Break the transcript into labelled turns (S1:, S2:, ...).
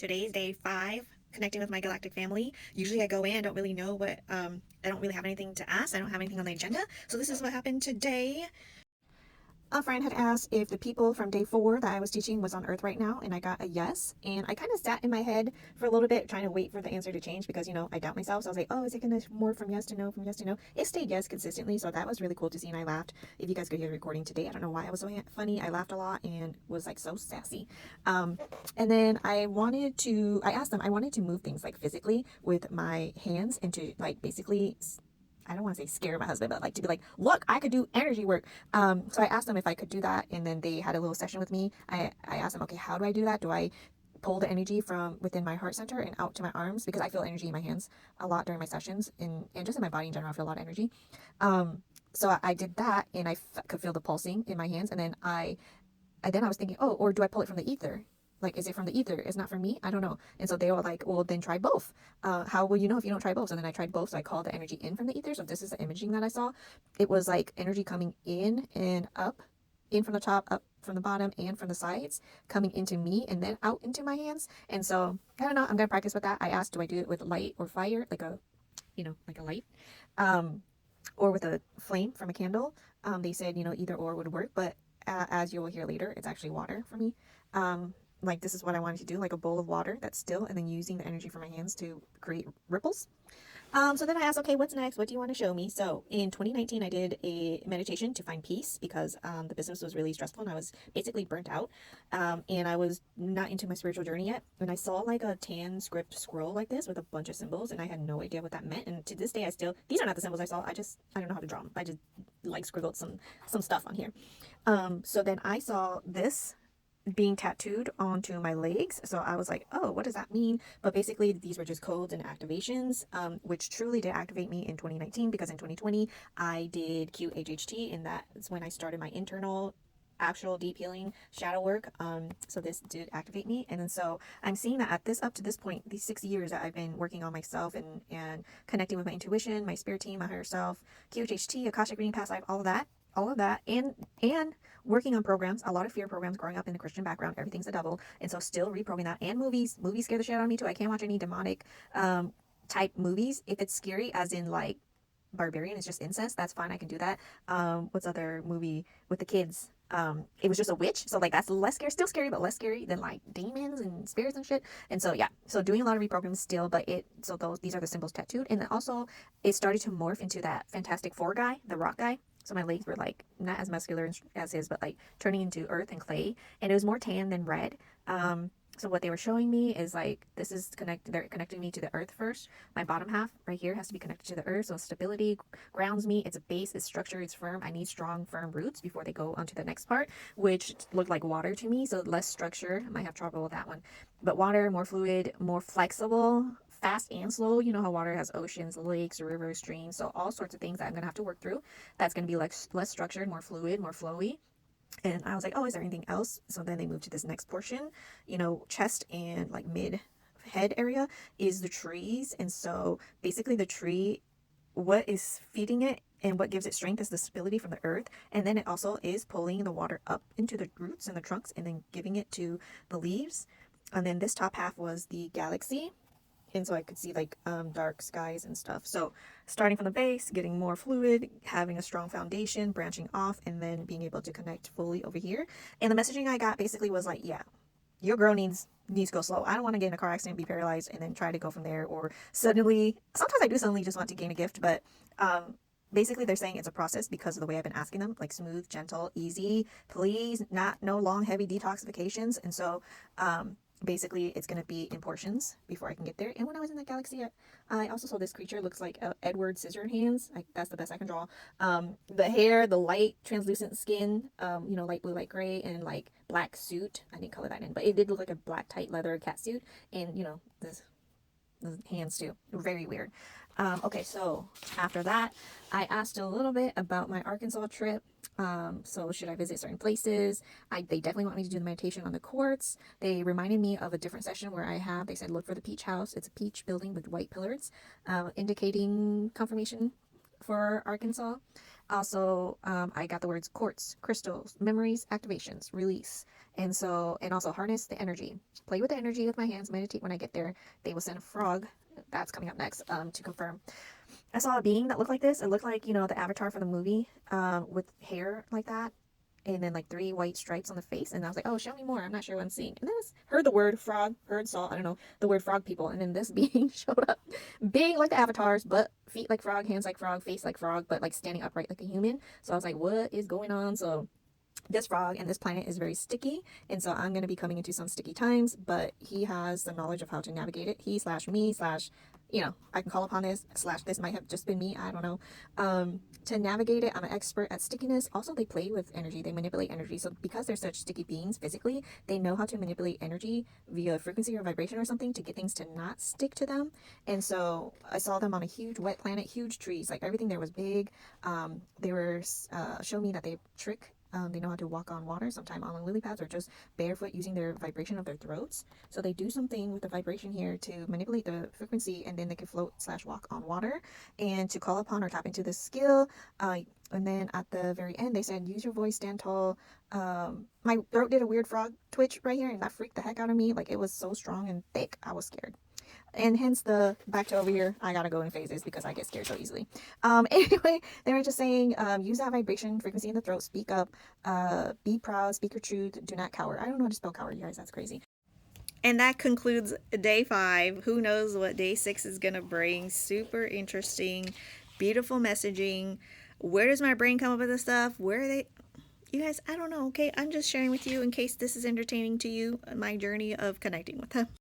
S1: Today is day 5, connecting with my galactic family. Usually I go in, I don't really know what, I don't really have anything to ask. I don't have anything on the agenda. So this is what happened today. A friend had asked if the people from day 4 that I was teaching was on Earth right now, and I got a yes. And I kind of sat in my head for a little bit trying to wait for the answer to change because, I doubt myself. So I was like, oh, is it going to more from yes to no, from yes to no? It stayed yes consistently, so that was really cool to see, and I laughed. If you guys could hear the recording today, I don't know why I was so funny. I laughed a lot and was like so sassy. Um, and then I asked them, I wanted to move things like physically with my hands and to like basically I don't want to say scare my husband, but like to be like, look, I could do energy work. So I asked them if I could do that, and then they had a little session with me. I asked them, okay, how do I do that? Do I pull the energy from within my heart center and out to my arms? Because I feel energy in my hands a lot during my sessions, and just in my body in general, I feel a lot of energy. So I did that, and could feel the pulsing in my hands, and then I was thinking, oh, or do I pull it from the ether? Like, is it from the ether? It's not from me? I don't know. And so they were like, well, then try both. How will you know if you don't try both? So then I tried both. So I called the energy in from the ether. So this is the imaging that I saw. It was like energy coming in and up, in from the top, up from the bottom, and from the sides, coming into me and then out into my hands. And so I don't know. I'm going to practice with that. I asked, do I do it with light or fire? Like a light. Or with a flame from a candle. They said, either or would work. But as you will hear later, it's actually water for me. Like this is what I wanted to do, like a bowl of water that's still, and then using the energy from my hands to create ripples. So then I asked, okay, what's next? What do you want to show me? So in 2019, I did a meditation to find peace because the business was really stressful and I was basically burnt out. And I was not into my spiritual journey yet. And I saw like a tan script scroll like this with a bunch of symbols, and I had no idea what that meant. And to this day, these are not the symbols I saw. I don't know how to draw them. I just like scribbled some stuff on here. So then I saw this being tattooed onto my legs. So I was like, oh, what does that mean? But basically, these were just codes and activations, which truly did activate me in 2019 because in 2020, I did QHHT, and that's when I started my internal actual deep healing shadow work. So this did activate me, and then so I'm seeing that up to this point, these 6 years that I've been working on myself and connecting with my intuition, my spirit team, my higher self, QHHT, Akashic reading, past life, all of that, and working on programs, a lot of fear programs. Growing up in the Christian background, everything's a devil, and so still reprogramming that. And movies scare the shit out of me too. I can't watch any demonic type movies if it's scary, as in like barbarian is just incest. That's fine, I can do that. What's other movie with the kids? It was just a witch, so like that's less scary, still scary, but less scary than like demons and spirits and shit. And so yeah, so doing a lot of reprogramming still, but these are the symbols tattooed. And then also it started to morph into that Fantastic Four guy, the rock guy. So my legs were like not as muscular as his, but like turning into earth and clay, and it was more tan than red. So what they were showing me is like they're connecting me to the earth first. My bottom half right here has to be connected to the earth, so stability grounds me. It's a base, it's structure, it's firm. I need strong, firm roots before they go onto the next part, which looked like water to me. So less structure. I might have trouble with that one, but water, more fluid, more flexible, fast and slow. You know how water has oceans, lakes, rivers, streams, so all sorts of things that I'm gonna have to work through. That's gonna be like less structured, more fluid, more flowy. And I was like, oh, is there anything else? So then they moved to this next portion, chest and like mid head area is the trees. And so basically the tree, what is feeding it and what gives it strength is the stability from the earth. And then it also is pulling the water up into the roots and the trunks and then giving it to the leaves. And then this top half was the galaxy, and so I could see like dark skies and stuff. So starting from the base, getting more fluid, having a strong foundation, branching off, and then being able to connect fully over here. And the messaging I got basically was like, yeah, your girl needs to go slow. I don't want to get in a car accident, be paralyzed, and then try to go from there. Or sometimes I do suddenly just want to gain a gift, but basically they're saying it's a process because of the way I've been asking them, like smooth, gentle, easy, please, no long, heavy detoxifications. And so basically it's going to be in portions before I can get there. And when I was in the galaxy, I also saw this creature looks like Edward Scissorhands. That's the best I can draw. The hair, the light translucent skin, light blue, light gray, and like black suit. I didn't color that in, but it did look like a black tight leather cat suit. And this the hands too. Very weird. Okay, so after that, I asked a little bit about my Arkansas trip. So should I visit certain places? They definitely want me to do the meditation on the quartz. They reminded me of a different session where they said, look for the peach house. It's a peach building with white pillars, indicating confirmation for Arkansas. Also, I got the words quartz, crystals, memories, activations, release. And also harness the energy. Play with the energy with my hands, meditate when I get there. They will send a frog. That's coming up next, to confirm. I saw a being that looked like this. It looked like, the avatar for the movie, with hair like that. And then like 3 white stripes on the face. And I was like, oh, show me more. I'm not sure what I'm seeing. And then I heard the word frog, heard saw, I don't know, the word frog people. And then this being showed up, being like the avatars, but feet like frog, hands like frog, face like frog, but like standing upright like a human. So I was like, what is going on? So this frog and this planet is very sticky, and so I'm going to be coming into some sticky times, but he has the knowledge of how to navigate it. He slash me slash, I can call upon this slash this might have just been me, I don't know, to navigate it. I'm an expert at stickiness. Also, they play with energy, they manipulate energy. So because they're such sticky beings physically, they know how to manipulate energy via frequency or vibration or something to get things to not stick to them. And so I saw them on a huge wet planet, huge trees, like everything there was big. They were showing me that they trick, they know how to walk on water, sometimes on lily pads, or just barefoot using their vibration of their throats. So they do something with the vibration here to manipulate the frequency, and then they can float slash walk on water. And to call upon or tap into this skill, and then at the very end, they said, use your voice, stand tall. My throat did a weird frog twitch right here, and that freaked the heck out of me. Like, it was so strong and thick, I was scared. And hence the back to over here, I gotta go in phases because I get scared so easily. Anyway, they were just saying, use that vibration frequency in the throat, speak up, be proud, speak your truth, do not cower. I don't know how to spell cower, you guys, that's crazy. And that concludes day 5. Who knows what day 6 is gonna bring? Super interesting, beautiful messaging. Where does my brain come up with this stuff? Where are they? You guys, I don't know, okay? I'm just sharing with you in case this is entertaining to you, my journey of connecting with them.